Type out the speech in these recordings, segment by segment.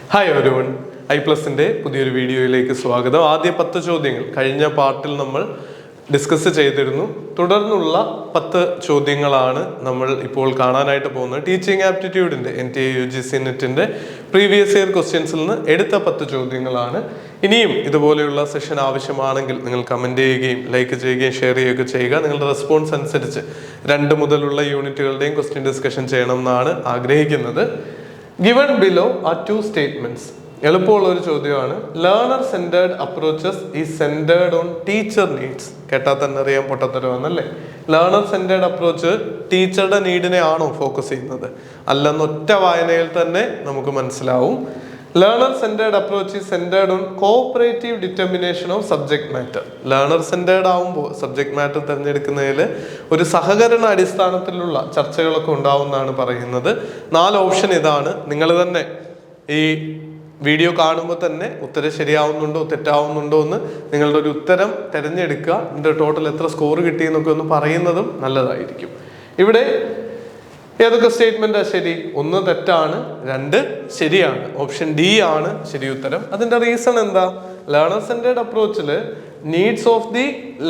Hi everyone, ഐപ്ലസിൻ്റെ പുതിയൊരു വീഡിയോയിലേക്ക് സ്വാഗതം. ആദ്യ 10 ചോദ്യങ്ങൾ കഴിഞ്ഞ പാർട്ടിൽ നമ്മൾ ഡിസ്കസ് ചെയ്തിരുന്നു. തുടർന്നുള്ള 10 ചോദ്യങ്ങളാണ് നമ്മൾ ഇപ്പോൾ കാണാനായിട്ട് പോകുന്നത്. ടീച്ചിങ് ആപ്റ്റിറ്റ്യൂഡിൻ്റെ NTA UGC നെറ്റിൻ്റെ പ്രീവിയസ് ഇയർ ക്വസ്റ്റ്യൻസിൽ നിന്ന് എടുത്ത 10 ചോദ്യങ്ങളാണ്. ഇനിയും ഇതുപോലെയുള്ള സെഷൻ ആവശ്യമാണെങ്കിൽ നിങ്ങൾ കമൻറ്റ് ചെയ്യുകയും ലൈക്ക് ചെയ്യുകയും ഷെയർ ചെയ്യുകയൊക്കെ ചെയ്യുക. നിങ്ങളുടെ റെസ്പോൺസ് അനുസരിച്ച് 2 മുതലുള്ള യൂണിറ്റുകളുടെയും ക്വസ്റ്റ്യൻ ഡിസ്കഷൻ ചെയ്യണം എന്നാണ് ആഗ്രഹിക്കുന്നത്. Given below are 2 statements. എളുപ്പമുള്ള ഒരു ചോദ്യമാണ്. Learner centred approaches is centred on teacher needs. കേട്ടാൽ തന്നെ അറിയാൻ പൊട്ടത്തരമാണല്ലേ. ലേണർ സെന്റേർഡ് അപ്രോച്ച് ടീച്ചറുടെ നീഡിനെ ആണോ ഫോക്കസ് ചെയ്യുന്നത്? അല്ലെന്ന് ഒറ്റ വായനയിൽ തന്നെ നമുക്ക് മനസ്സിലാവും. Learner centred approach is centred on cooperative determination of subject matter. Learner centred ആവുമ്പോൾ സബ്ജക്ട് മാറ്റർ തിരഞ്ഞെടുക്കുന്നതിൽ ഒരു സഹകരണ അടിസ്ഥാനത്തിലുള്ള ചർച്ചകളൊക്കെ ഉണ്ടാവുമെന്നാണ് പറയുന്നത്. 4 ഓപ്ഷൻ ഇതാണ്. നിങ്ങൾ തന്നെ ഈ വീഡിയോ കാണുമ്പോൾ തന്നെ ഉത്തരം ശരിയാവുന്നുണ്ടോ തെറ്റാവുന്നുണ്ടോ എന്ന് നിങ്ങളുടെ ഒരു ഉത്തരം തിരഞ്ഞെടുക്കുക. ഇതിൻ്റെ ടോട്ടൽ എത്ര സ്കോർ കിട്ടിയെന്നൊക്കെ ഒന്ന് പറയുന്നതും നല്ലതായിരിക്കും. ഇവിടെ ഏതൊക്കെ സ്റ്റേറ്റ്മെന്റാ ശരി? 1 തെറ്റാണ്, 2 ശരിയാണ്. ഓപ്ഷൻ ഡി ആണ് ശരി ഉത്തരം. അതിന്റെ റീസൺ എന്താ? ലേണർ സെന്റേർഡ് അപ്രോച്ചില് നീഡ്സ് ഓഫ് ദി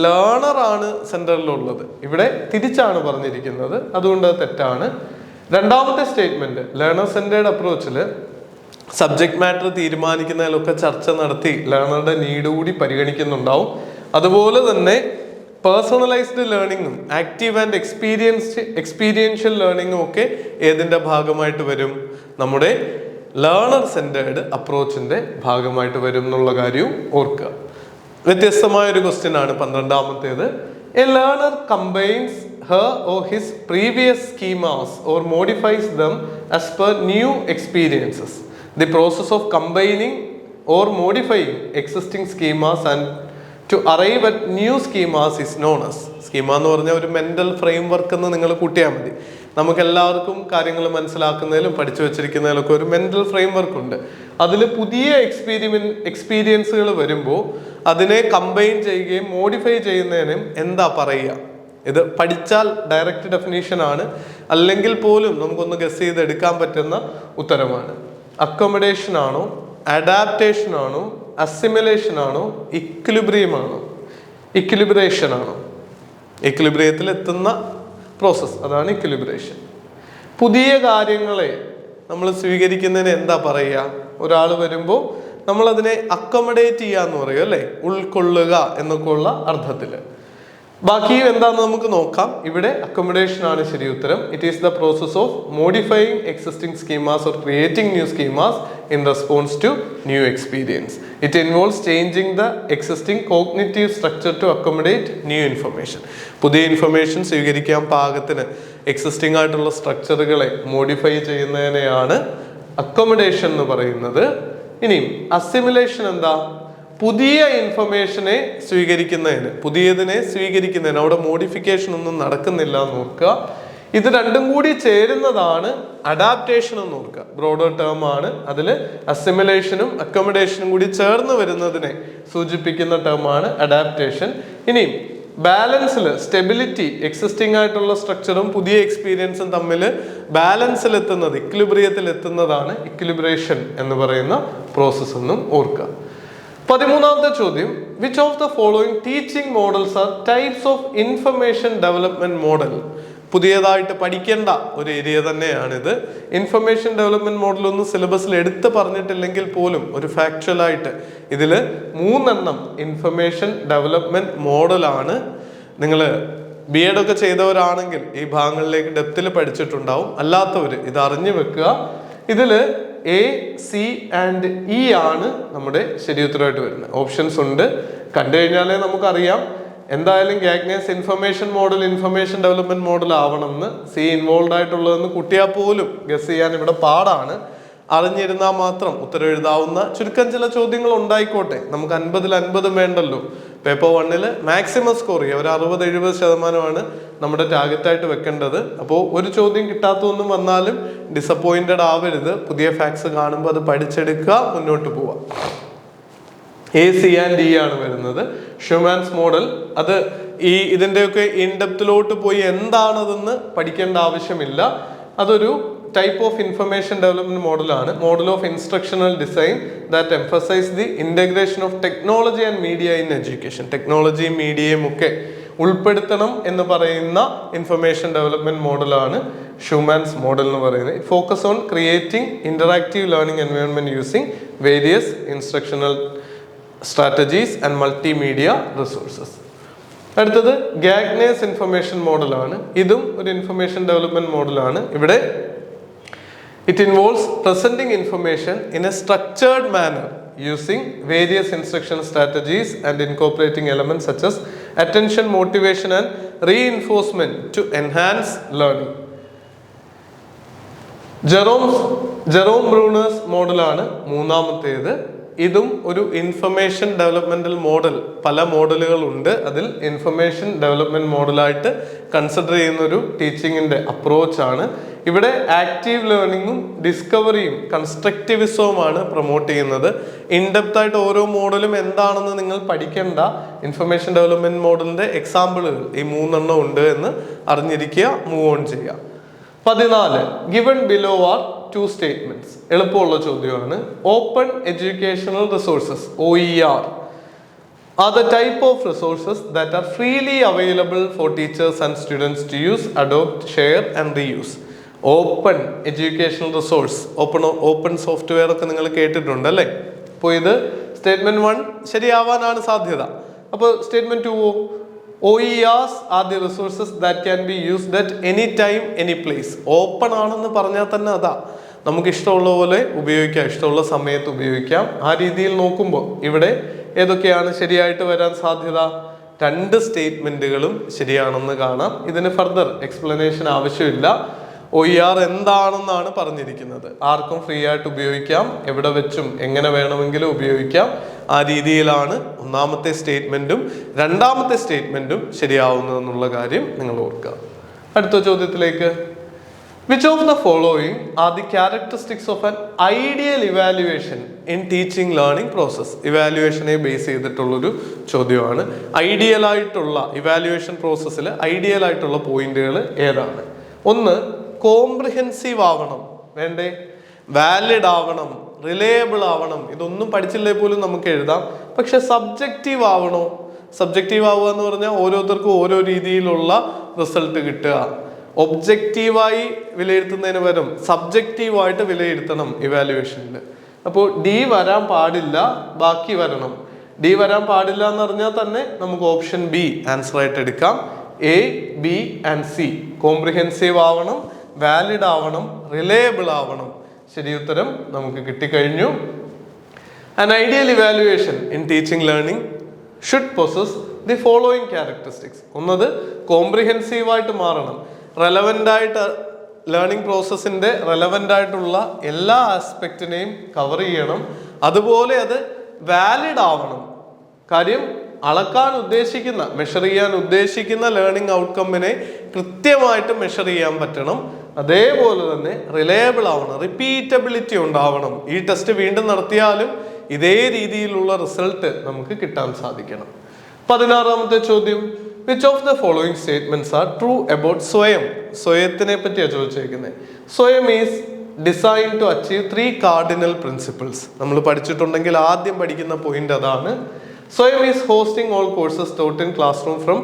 ലേണർ ആണ് സെന്ററിലുള്ളത്. ഇവിടെ തിരിച്ചാണ് പറഞ്ഞിരിക്കുന്നത്, അതുകൊണ്ട് തെറ്റാണ്. രണ്ടാമത്തെ സ്റ്റേറ്റ്മെന്റ്, ലേണർ സെന്റേർഡ് അപ്രോച്ചില് സബ്ജക്ട് മാറ്റർ തീരുമാനിക്കുന്നതിലൊക്കെ ചർച്ച നടത്തി ലേണറുടെ നീഡ് കൂടി പരിഗണിക്കുന്നുണ്ടാവും. അതുപോലെ തന്നെ പേഴ്സണലൈസ്ഡ് ലേണിങ്ങും ആക്റ്റീവ് ആൻഡ് എക്സ്പീരിയൻഷ്യൽ ലേണിങ്ങും ഒക്കെ ഏതിൻ്റെ ഭാഗമായിട്ട് വരും? നമ്മുടെ ലേണർ സെന്റേർഡ് അപ്രോച്ചിന്റെ ഭാഗമായിട്ട് വരും എന്നുള്ള കാര്യവും ഓർക്കുക. വ്യത്യസ്തമായ ഒരു ക്വസ്റ്റ്യൻ ആണ് 12ാമത്തേത്. A learner combines her or his previous schemas or modifies them as per new experiences. The process of combining or modifying existing schemas and to arrive at new schemas is known as. Schema എന്ന് പറഞ്ഞാൽ ഒരു mental frame work എന്ന് നിങ്ങൾ കൂട്ടിയാൽ മതി. നമുക്ക് എല്ലാവർക്കും കാര്യങ്ങൾ മനസ്സിലാക്കുന്നതിലും പഠിച്ചു വെച്ചിരിക്കുന്നതിലൊക്കെ ഒരു മെന്റൽ ഫ്രെയിം വർക്ക് ഉണ്ട്. അതിൽ പുതിയ എക്സ്പീരിയൻസുകൾ വരുമ്പോൾ അതിനെ കമ്പൈൻ ചെയ്യുകയും മോഡിഫൈ ചെയ്യുന്നതിനും എന്താ പറയുക? ഇത് പഠിച്ചാൽ ഡയറക്റ്റ് ഡെഫിനേഷൻ ആണ്, അല്ലെങ്കിൽ പോലും നമുക്കൊന്ന് ഗസ് ചെയ്ത് എടുക്കാൻ പറ്റുന്ന ഉത്തരമാണ്. അക്കോമഡേഷൻ ആണോ, അഡാപ്റ്റേഷൻ ആണോ, അസിമിലേഷൻ ആണോ, ഇക്വിലിബ്രിയം ആണോ? ഇക്വിലിബ്രേഷൻ ആണോ? ഇക്വിലിബ്രിയത്തിൽ എത്തുന്ന പ്രോസസ്സ്, അതാണ് ഇക്വിലിബ്രേഷൻ. പുതിയ കാര്യങ്ങളെ നമ്മൾ സ്വീകരിക്കുന്നതിന് എന്താ പറയുക? ഒരാൾ വരുമ്പോൾ നമ്മൾ അതിനെ അക്കോമഡേറ്റ് ചെയ്യുക എന്ന് പറയും അല്ലേ, ഉൾക്കൊള്ളുക എന്നൊക്കെ ഉള്ള അർത്ഥത്തിൽ. ബാക്കി എന്താന്ന് നമുക്ക് നോക്കാം. ഇവിടെ അക്കോമഡേഷൻ ആണ് ശരി ഉത്തരം. It is the process of modifying existing schemas or creating new schemas in response to new experience. It involves changing the existing cognitive structure to accommodate new information. പുതിയ ഇൻഫർമേഷൻ സ്വീകരിക്കാൻ പാകത്തിന് എക്സിസ്റ്റിംഗ് ആയിട്ടുള്ള സ്ട്രക്ചറുകളെ modify ചെയ്യുന്നതിനെയാണ് accommodation എന്ന് പറയുന്നത്. ഇനിയും assimilation എന്താ? പുതിയ ഇൻഫർമേഷനെ സ്വീകരിക്കുന്നതിന്, പുതിയതിനെ സ്വീകരിക്കുന്നതിന് അവിടെ മോഡിഫിക്കേഷൻ ഒന്നും നടക്കുന്നില്ല എന്ന് ഓർക്കുക. ഇത് രണ്ടും കൂടി ചേരുന്നതാണ് അഡാപ്റ്റേഷൻ എന്ന് ഓർക്കുക. ബ്രോഡർ ടേം ആണ്. അതിൽ അസിമിലേഷനും അക്കോമഡേഷനും കൂടി ചേർന്ന് വരുന്നതിനെ സൂചിപ്പിക്കുന്ന ടേം ആണ് അഡാപ്റ്റേഷൻ. ഇനിയും ബാലൻസിൽ സ്റ്റെബിലിറ്റി, എക്സിസ്റ്റിംഗ് ആയിട്ടുള്ള സ്ട്രക്ചറും പുതിയ എക്സ്പീരിയൻസും തമ്മിൽ ബാലൻസിൽ എത്തുന്നത്, ഇക്വിലിബ്രിയത്തിൽ എത്തുന്നതാണ് ഇക്വിലിബ്രേഷൻ എന്ന് പറയുന്ന പ്രോസസ്സ് എന്നും ഓർക്കുക. 13ാമത്തെ ചോദ്യം, which of the following teaching models R types of information development model? പുതിയതായിട്ട് പഠിക്കേണ്ട ഒരു ഏരിയ തന്നെയാണിത്. ഇൻഫർമേഷൻ ഡെവലപ്മെന്റ് മോഡൽ ഒന്നും സിലബസിൽ എടുത്ത് പറഞ്ഞിട്ടില്ലെങ്കിൽ പോലും ഒരു ഫാക്ച്വലായിട്ട് ഇതിൽ 3 ഇൻഫർമേഷൻ ഡെവലപ്മെന്റ് മോഡലാണ്. നിങ്ങൾ BEd ഒക്കെ ചെയ്തവരാണെങ്കിൽ ഈ ഭാഗങ്ങളിലേക്ക് ഡെപ്തിൽ പഠിച്ചിട്ടുണ്ടാവും. അല്ലാത്തവർ ഇത് അറിഞ്ഞു വെക്കുക. ഇതിൽ A, C ആൻഡ് E ആണ് നമ്മുടെ ശരി ഉത്തരമായിട്ട് വരുന്നത്. ഓപ്ഷൻസ് ഉണ്ട്, കണ്ടു കഴിഞ്ഞാലേ നമുക്കറിയാം. എന്തായാലും Gagne's information model information development model ആവണമെന്ന്, C ഇൻവോൾവ് ആയിട്ടുള്ളതെന്ന് കുട്ടിയാൽ പോലും ഗസ് ചെയ്യാൻ ഇവിടെ പാടാണ്. അറിഞ്ഞിരുന്നാൽ മാത്രം ഉത്തരം എഴുതാവുന്ന ചുരുക്കം ചില ചോദ്യങ്ങൾ ഉണ്ടായിക്കോട്ടെ. നമുക്ക് 50-ൽ 50 വേണ്ടല്ലോ. പേപ്പർ 1-ൽ മാക്സിമം സ്കോർ ചെയ്യുക, ഒരു 60-70% നമ്മുടെ ടാർഗറ്റായിട്ട് വെക്കേണ്ടത്. അപ്പോൾ ഒരു ചോദ്യം കിട്ടാത്തതൊന്നും വന്നാലും ഡിസപ്പോയിന്റഡ് ആവരുത്. പുതിയ ഫാക്ട്സ് കാണുമ്പോൾ അത് പഠിച്ചെടുക്കുക, മുന്നോട്ട് പോവുക. A, C ആൻഡ് D ആണ് വരുന്നത്. ഷുമാൻസ് മോഡൽ, അത് ഇതിൻ്റെയൊക്കെ ഇൻഡെപ്തിലോട്ട് പോയി എന്താണതെന്ന് പഠിക്കേണ്ട ആവശ്യമില്ല. അതൊരു ടൈപ്പ് ഓഫ് ഇൻഫർമേഷൻ ഡെവലപ്മെന്റ് മോഡലാണ് model of instructional design that emphasise the integration of technology and media in education. ടെക്നോളജിയും മീഡിയയും ഒക്കെ ഉൾപ്പെടുത്തണം എന്ന് പറയുന്ന ഇൻഫർമേഷൻ ഡെവലപ്മെന്റ് മോഡലാണ് ഷൂമാൻസ് മോഡൽ എന്ന് പറയുന്നത്. It focus on creating interactive learning environment using various instructional strategies and multimedia resources. അടുത്തത് ഗാഗ്നേസ് ഇൻഫർമേഷൻ മോഡലാണ്. ഇതും ഒരു ഇൻഫർമേഷൻ ഡെവലപ്മെന്റ് മോഡലാണ്. ഇവിടെ it involves presenting information in a structured manner using various instruction strategies and incorporating elements such as attention, motivation and reinforcement to enhance learning. Jerome Brunner's മോഡലാണ് മൂന്നാമത്തേത്. ഇതും ഒരു ഇൻഫർമേഷൻ ഡെവലപ്മെന്റൽ മോഡൽ. പല മോഡലുകൾ ഉണ്ട്. അതിൽ ഇൻഫർമേഷൻ ഡെവലപ്മെന്റ് മോഡലായിട്ട് കൺസിഡർ ചെയ്യുന്ന ഒരു ടീച്ചിങ്ങിന്റെ അപ്രോച്ചാണ്. ഇവിടെ ആക്റ്റീവ് ലേണിംഗും ഡിസ്കവറിയും കൺസ്ട്രക്റ്റിവിസവുമാണ് പ്രൊമോട്ട് ചെയ്യുന്നത്. ഇൻഡെപ്ത് ആയിട്ട് ഓരോ മോഡലും എന്താണെന്ന് നിങ്ങൾ പഠിക്കേണ്ട. ഇൻഫർമേഷൻ ഡെവലപ്മെന്റ് മോഡലിന്റെ എക്സാമ്പിളുകൾ ഈ 3 ഉണ്ട് എന്ന് അറിഞ്ഞിരിക്കുക. മൂവ് ഓൺ ചെയ്യുക. 14 ഗിവൺ ബിലോ ആർ 2 സ്റ്റേറ്റ്മെന്റ്സ്. എളുപ്പമുള്ള ചോദ്യമാണ്. Open educational resources OER are the type of resources that are freely available for teachers and students to use, adopt, share and reuse. Open educational resource, open software ഒക്കെ നിങ്ങൾ കേട്ടിട്ടുണ്ട് അല്ലേ? അപ്പോൾ ഇത് statement 1 ശരിയാവാനാണ് സാധ്യത. അപ്പോൾ statement 2 OERs are the resources that can be used at any time, any place. Open ആണെന്ന് പറഞ്ഞാൽ തന്നെ അതാ, നമുക്ക് ഇഷ്ടമുള്ള പോലെ ഉപയോഗിക്കാം, ഇഷ്ടമുള്ള സമയത്ത് ഉപയോഗിക്കാം. ആ രീതിയിൽ നോക്കുമ്പോൾ ഇവിടെ ഏതൊക്കെയാണ് ശരിയായിട്ട് വരാൻ സാധ്യത? 2 സ്റ്റേറ്റ്മെന്റുകളും ശരിയാണെന്ന് കാണാം. ഇതിന് ഫർദർ എക്സ്പ്ലനേഷൻ ആവശ്യമില്ല. OER എന്താണെന്നാണ് പറഞ്ഞിരിക്കുന്നത്. ആർക്കും ഫ്രീ ആയിട്ട് ഉപയോഗിക്കാം, എവിടെ വെച്ചും എങ്ങനെ വേണമെങ്കിലും ഉപയോഗിക്കാം. ആ രീതിയിലാണ് ഒന്നാമത്തെ സ്റ്റേറ്റ്മെന്റും രണ്ടാമത്തെ സ്റ്റേറ്റ്മെന്റും ശരിയാവുന്നതെന്നുള്ള കാര്യം നിങ്ങൾ ഓർക്കുക. അടുത്ത ചോദ്യത്തിലേക്ക്. Which of the following are the characteristics of an ideal evaluation in teaching learning process? ഇവാലുവേഷനെ ബേസ് ചെയ്തിട്ടുള്ളൊരു ചോദ്യമാണ്. ഐഡിയൽ ആയിട്ടുള്ള ഇവാലുവേഷൻ പ്രോസസ്സിൽ ഐഡിയൽ ആയിട്ടുള്ള പോയിന്റുകൾ ഏതാണ്? 1 കോംപ്രിഹെൻസീവ് ആവണം, വേണ്ടേ? വാലിഡ് ആവണം, റിലയബിൾ ആവണം. ഇതൊന്നും പഠിച്ചില്ലേ പോലും നമുക്ക് എഴുതാം. പക്ഷെ സബ്ജക്റ്റീവ് ആവണോ? സബ്ജക്റ്റീവ് ആവുക എന്ന് പറഞ്ഞാൽ ഓരോരുത്തർക്കും ഓരോ രീതിയിലുള്ള റിസൾട്ട് കിട്ടുക. ഒബ്ജക്റ്റീവായി വിലയിരുത്തുന്നതിന് പകരം സബ്ജക്റ്റീവായിട്ട് വിലയിരുത്തണം ഇവാലുവേഷനിൽ. അപ്പോൾ D വരാൻ പാടില്ല, ബാക്കി വരണം. D വരാൻ പാടില്ല എന്ന് പറഞ്ഞാൽ തന്നെ നമുക്ക് ഓപ്ഷൻ B ആൻസർ ആയിട്ട് എടുക്കാം. A, B and C. Comprehensive ആവണം, വാലിഡ് ആവണം, റിലയബിൾ ആവണം. ശരി ഉത്തരം നമുക്ക് കിട്ടിക്കഴിഞ്ഞു. An ideal evaluation in teaching learning should possess the following characteristics. ഒന്നത് കോംപ്രിഹെൻസീവ് ആയിട്ട് മാറണം, റെലവൻ്റ് ആയിട്ട് ലേണിംഗ് പ്രോസസ്സിന്റെ റെലവൻ്റ് ആയിട്ടുള്ള എല്ലാ ആസ്പെക്റ്റിനെയും കവർ ചെയ്യണം. അതുപോലെ അത് വാലിഡ് ആവണം. കാര്യം അളക്കാൻ ഉദ്ദേശിക്കുന്ന, മെഷർ ചെയ്യാൻ ഉദ്ദേശിക്കുന്ന ലേണിംഗ് ഔട്ട്കമ്മിനെ കൃത്യമായിട്ട് മെഷർ ചെയ്യാൻ പറ്റണം. അതേപോലെ തന്നെ റിലയബിൾ ആവണം, റിപ്പീറ്റബിലിറ്റി ഉണ്ടാവണം. ഈ ടെസ്റ്റ് വീണ്ടും നടത്തിയാലും ഇതേ രീതിയിലുള്ള റിസൾട്ട് നമുക്ക് കിട്ടാൻ സാധിക്കണം. 16ാമത്തെ ചോദ്യം. Which of the following statements are true about സ്വയം? സ്വയത്തിനെ പറ്റിയാണ് ചോദിച്ചേക്കുന്നത്. സ്വയം is design to achieve 3 cardinal principles. നമ്മൾ പഠിച്ചിട്ടുണ്ടെങ്കിൽ ആദ്യം പഠിക്കുന്ന പോയിന്റ് അതാണ്. സ്വയം is hosting all courses taught in class room from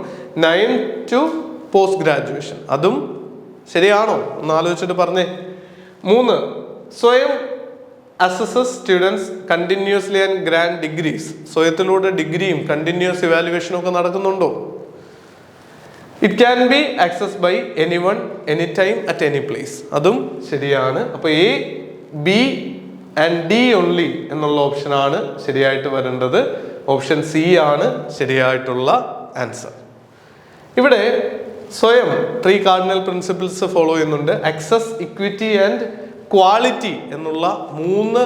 9 to post graduation. അതും ശരിയാണോ? ഒന്ന് ആലോചിച്ചിട്ട് പറഞ്ഞേ. 3 സ്വയം assesses students continuously and grant degrees. സ്വയത്തിലൂടെ ഡിഗ്രിയും കണ്ടിന്യൂസ് ഇവാലുവേഷനും ഒക്കെ നടക്കുന്നുണ്ടോ? It can be access by anyone, any time, at any place. അതും ശരിയാണ്. അപ്പൊ A, B and D only എന്നുള്ള ഓപ്ഷനാണ് ശരിയായിട്ട് വരേണ്ടത്. ഓപ്ഷൻ C ആണ് ശരിയായിട്ടുള്ള ആൻസർ. ഇവിടെ സ്വയം 3 കാർഡിനൽ പ്രിൻസിപ്പിൾസ് ഫോളോ ചെയ്യുന്നുണ്ട്. ആക്സസ്, ഇക്വിറ്റി ആൻഡ് ക്വാളിറ്റി എന്നുള്ള 3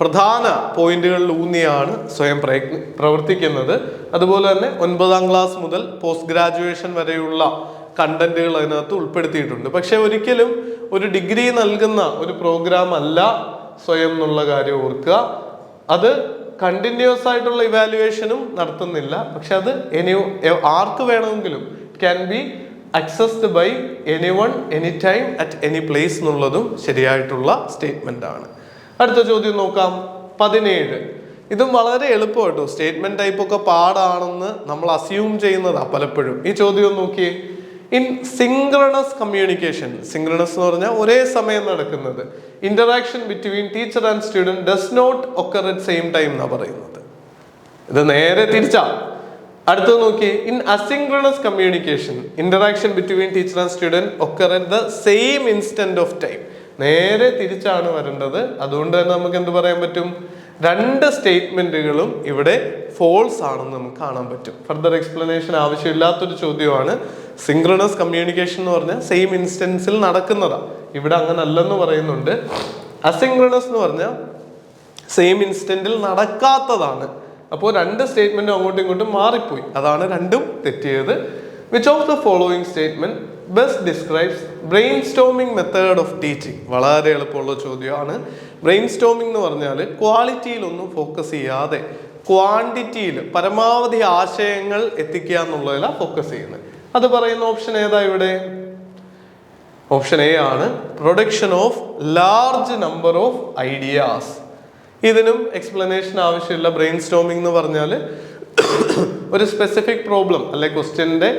പ്രധാന പോയിന്റുകളിൽ ഊന്നിയാണ് സ്വയം പ്രവർത്തിക്കുന്നത്. അതുപോലെ തന്നെ 9ാം ക്ലാസ് മുതൽ പോസ്റ്റ് ഗ്രാജുവേഷൻ വരെയുള്ള കണ്ടന്റുകൾ അതിനകത്ത് ഉൾപ്പെടുത്തിയിട്ടുണ്ട്. പക്ഷെ ഒരിക്കലും ഒരു ഡിഗ്രി നൽകുന്ന ഒരു പ്രോഗ്രാം അല്ല സ്വയം എന്നുള്ള കാര്യം ഓർക്കുക. അത് കണ്ടിന്യൂസ് ആയിട്ടുള്ള ഇവാലുവേഷനും നടത്തുന്നില്ല. പക്ഷെ അത് ആർക്ക് വേണമെങ്കിലും can be accessed by anyone, anytime, at any place എന്നുള്ളതും ശരിയായിട്ടുള്ള സ്റ്റേറ്റ്മെന്റ് ആണ്. അടുത്ത ചോദ്യം നോക്കാം. 17. ഇതും വളരെ എളുപ്പമായിട്ടോ. സ്റ്റേറ്റ്മെന്റ് ടൈപ്പ് ഒക്കെ പാടാണെന്ന് നമ്മൾ അസ്യൂം ചെയ്യുന്നതാ പലപ്പോഴും. ഈ ചോദ്യം നോക്കിയേ. ഇൻ സിങ്ക്രണസ് കമ്മ്യൂണിക്കേഷൻ, സിങ്ക്രണസ് എന്ന് പറഞ്ഞാൽ ഒരേ സമയം നടക്കുന്നത്, interaction between teacher and student does not occur at same time എന്നാ പറയുന്നത്. ഇത് നേരെ തിരിച്ചാ. അടുത്തത് നോക്കി. In asynchronous communication, interaction between teacher and student occur at the same instant of time. നേരെ തിരിച്ചാണ് വരേണ്ടത്. അതുകൊണ്ട് തന്നെ നമുക്ക് എന്ത് പറയാൻ പറ്റും? രണ്ട് സ്റ്റേറ്റ്മെന്റുകളും ഇവിടെ ഫോൾസ് ആണെന്ന് നമുക്ക് കാണാൻ പറ്റും. ഫർദർ എക്സ്പ്ലനേഷൻ ആവശ്യമില്ലാത്തൊരു ചോദ്യമാണ്. സിങ്ക്രണസ് കമ്മ്യൂണിക്കേഷൻ എന്ന് പറഞ്ഞാൽ സെയിം ഇൻസ്റ്റൻസിൽ നടക്കുന്നതാ. ഇവിടെ അങ്ങനെ അല്ലെന്ന് പറയുന്നുണ്ട്. അസിങ്ക്രണസ് എന്ന് പറഞ്ഞാൽ സെയിം ഇൻസ്റ്റന്റിൽ നടക്കാത്തതാണ്. അപ്പോൾ രണ്ട് സ്റ്റേറ്റ്മെന്റും അങ്ങോട്ടും ഇങ്ങോട്ടും മാറിപ്പോയി. അതാണ് രണ്ടും തെറ്റിയത്. Which of the following statement best describes brainstorming method of teaching? വളരെ എളുപ്പമുള്ള ചോദ്യമാണ്. ബ്രെയിൻ സ്റ്റോമിംഗ് എന്ന് പറഞ്ഞാൽ ക്വാളിറ്റിയിലൊന്നും ഫോക്കസ് ചെയ്യാതെ ക്വാണ്ടിറ്റിയിൽ പരമാവധി ആശയങ്ങൾ എത്തിക്കുക എന്നുള്ളതിലാണ് ഫോക്കസ് ചെയ്യുന്നത്. അത് പറയുന്ന ഓപ്ഷൻ ഏതാ ഇവിടെ? ഓപ്ഷൻ എ ആണ്. Production of large number of ideas. ഇതിനും എക്സ്പ്ലനേഷൻ ആവശ്യമില്ല. ബ്രെയിൻ സ്റ്റോമിംഗ് എന്ന് പറഞ്ഞാൽ ഒരു സ്പെസിഫിക് പ്രോബ്ലം അല്ലെ ക്വസ്റ്റ്യൻ്റെ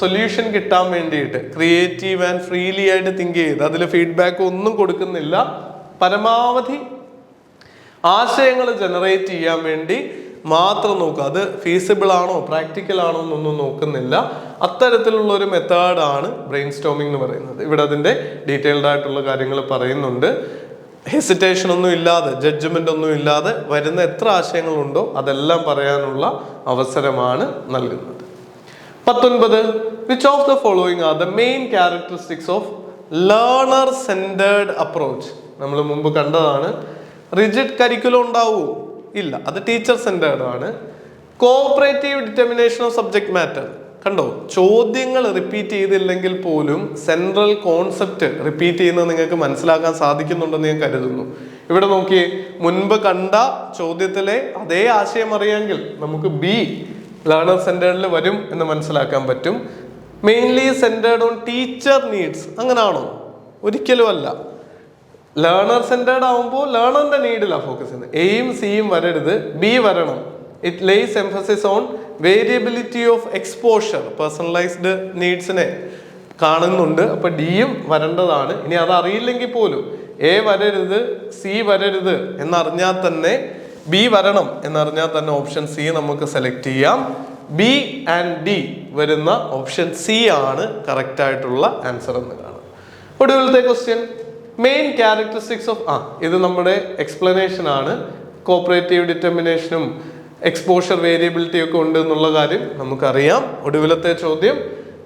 സൊല്യൂഷൻ കിട്ടാൻ വേണ്ടിയിട്ട് ക്രിയേറ്റീവ് ആൻഡ് ഫ്രീലി ആയിട്ട് തിങ്ക് ചെയ്ത് അതിൽ ഫീഡ്ബാക്ക് ഒന്നും കൊടുക്കുന്നില്ല, പരമാവധി ആശയങ്ങൾ ജനറേറ്റ് ചെയ്യാൻ വേണ്ടി മാത്രം നോക്കുക. അത് ഫീസിബിൾ ആണോ പ്രാക്ടിക്കൽ ആണോ എന്നൊന്നും നോക്കുന്നില്ല. അത്തരത്തിലുള്ള ഒരു മെത്തേഡാണ് ബ്രെയിൻ സ്റ്റോമിംഗ് എന്ന് പറയുന്നത്. ഇവിടെ അതിൻ്റെ ഡീറ്റെയിൽഡ് ആയിട്ടുള്ള കാര്യങ്ങൾ പറയുന്നുണ്ട്. ഹെസിറ്റേഷൻ ഒന്നും ഇല്ലാതെ, ജഡ്ജ്മെന്റ് ഒന്നും ഇല്ലാതെ വരുന്ന എത്ര ആശയങ്ങളുണ്ടോ അതെല്ലാം പറയാനുള്ള അവസരമാണ് നൽകുന്നത്. 19. Which of the following are the main characteristics of learner centred approach? നമ്മൾ മുമ്പ് കണ്ടതാണ്. റിജിഡ് കരിക്കുലം ഉണ്ടാവുമോ? ഇല്ല, അത് ടീച്ചർ സെന്റേർഡ് ആണ്. Cooperative determination of subject matter. കണ്ടോ, ചോദ്യങ്ങൾ റിപ്പീറ്റ് ചെയ്തില്ലെങ്കിൽ പോലും സെൻട്രൽ കോൺസെപ്റ്റ് റിപ്പീറ്റ് ചെയ്യുന്നത് നിങ്ങൾക്ക് മനസ്സിലാക്കാൻ സാധിക്കുന്നുണ്ടെന്ന് ഞാൻ കരുതുന്നു. ഇവിടെ നോക്കിയേ, മുൻപ് കണ്ട ചോദ്യത്തിലെ അതേ ആശയം അറിയാമെങ്കിൽ നമുക്ക് ബി ലേണർ സെന്റേർഡിൽ വരും എന്ന് മനസ്സിലാക്കാൻ പറ്റും. Mainly centred on teacher needs, അങ്ങനാണോ? ഒരിക്കലും അല്ല. ലേണർ സെന്റേർഡ് ആവുമ്പോൾ ലേണറിന്റെ നീഡിലാണ് ഫോക്കസ് ചെയ്യുന്നത്. എയും സിയും വരരുത്, ബി വരണം. It lays emphasis on variability of exposure, personalised നീഡ്സിനെ കാണുന്നുണ്ട്. അപ്പൊ ഡിയും വരേണ്ടതാണ്. ഇനി അത് അറിയില്ലെങ്കിൽ പോലും എ വരരുത്, സി വരരുത് എന്നറിഞ്ഞാൽ തന്നെ, ബി വരണം എന്നറിഞ്ഞാൽ തന്നെ ഓപ്ഷൻ സി നമുക്ക് സെലക്ട് ചെയ്യാം. ബി ആൻഡ് ഡി വരുന്ന ഓപ്ഷൻ സി ആണ് കറക്റ്റ് ആയിട്ടുള്ള ആൻസർ എന്ന് കാണാം. ഒടുവിലത്തെ ക്വസ്റ്റ്യൻ, മെയിൻ ക്യാരക്ടറിസ്റ്റിക്സ് ഓഫ് ഇത് നമ്മുടെ എക്സ്പ്ലനേഷൻ ആണ്. കോപ്പറേറ്റീവ് ഡിറ്റർമിനേഷനും എക്സ്പോഷർ വേരിയബിലിറ്റി ഒക്കെ ഉണ്ട് എന്നുള്ള കാര്യം നമുക്കറിയാം. ഒടുവിലത്തെ ചോദ്യം,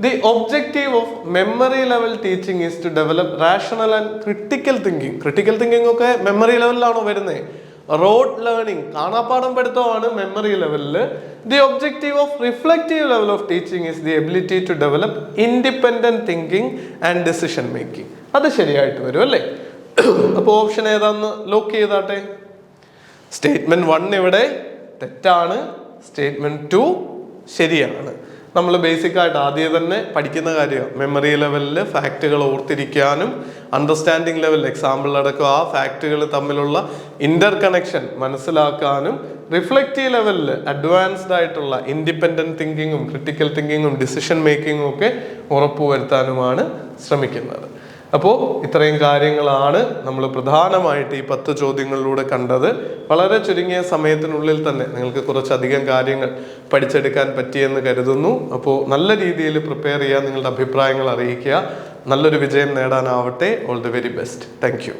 the objective of memory level teaching is to develop rational and critical thinking. Critical thinking ഒക്കെ മെമ്മറി ലെവലിലാണോ വരുന്നത്? റോഡ് ലേണിംഗ്, കാണാപ്പാടം പഠിത്തമാണ് മെമ്മറി ലെവലിൽ. The objective of reflective level of teaching is the ability to develop independent thinking and decision making. അത് ശരിയായിട്ട് വരും അല്ലേ? അപ്പോൾ ഓപ്ഷൻ ഏതാന്ന് ലോക്ക് ചെയ്താട്ടെ. സ്റ്റേറ്റ്മെന്റ് 1 ഇവിടെ തെറ്റാണ്, സ്റ്റേറ്റ്മെന്റ് 2 ശരിയാണ്. നമ്മൾ ബേസിക് ആയിട്ട് ആദ്യം തന്നെ പഠിക്കുന്ന കാര്യമാണ്. മെമ്മറി ലെവലിൽ ഫാക്റ്റുകൾ ഓർത്തിരിക്കാനും അണ്ടർസ്റ്റാൻഡിങ് ലെവലിൽ എക്സാമ്പിൾ അടക്കം ആ ഫാക്റ്റുകൾ തമ്മിലുള്ള ഇന്റർ കണക്ഷൻ മനസ്സിലാക്കാനും റിഫ്ലക്റ്റീവ് ലെവലിൽ അഡ്വാൻസ്ഡ് ആയിട്ടുള്ള ഇൻഡിപെൻഡന്റ് തിങ്കിങ്ങും ക്രിട്ടിക്കൽ തിങ്കിങ്ങും ഡിസിഷൻ മേക്കിങ്ങും ഒക്കെ ഉറപ്പുവരുത്താനുമാണ് ശ്രമിക്കുന്നത്. അപ്പോൾ ഇത്രയും കാര്യങ്ങളാണ് നമ്മൾ പ്രധാനമായിട്ട് ഈ 10 ചോദ്യങ്ങളിലൂടെ കണ്ടത്. വളരെ ചുരുങ്ങിയ സമയത്തിനുള്ളിൽ തന്നെ നിങ്ങൾക്ക് കുറച്ചധികം കാര്യങ്ങൾ പഠിച്ചെടുക്കാൻ പറ്റിയെന്ന് കരുതുന്നു. അപ്പോൾ നല്ല രീതിയിൽ പ്രിപ്പയർ ചെയ്യുക, നിങ്ങളുടെ അഭിപ്രായങ്ങൾ അറിയിക്കുക. നല്ലൊരു വിജയം നേടാനാവട്ടെ. All the very best. Thank U.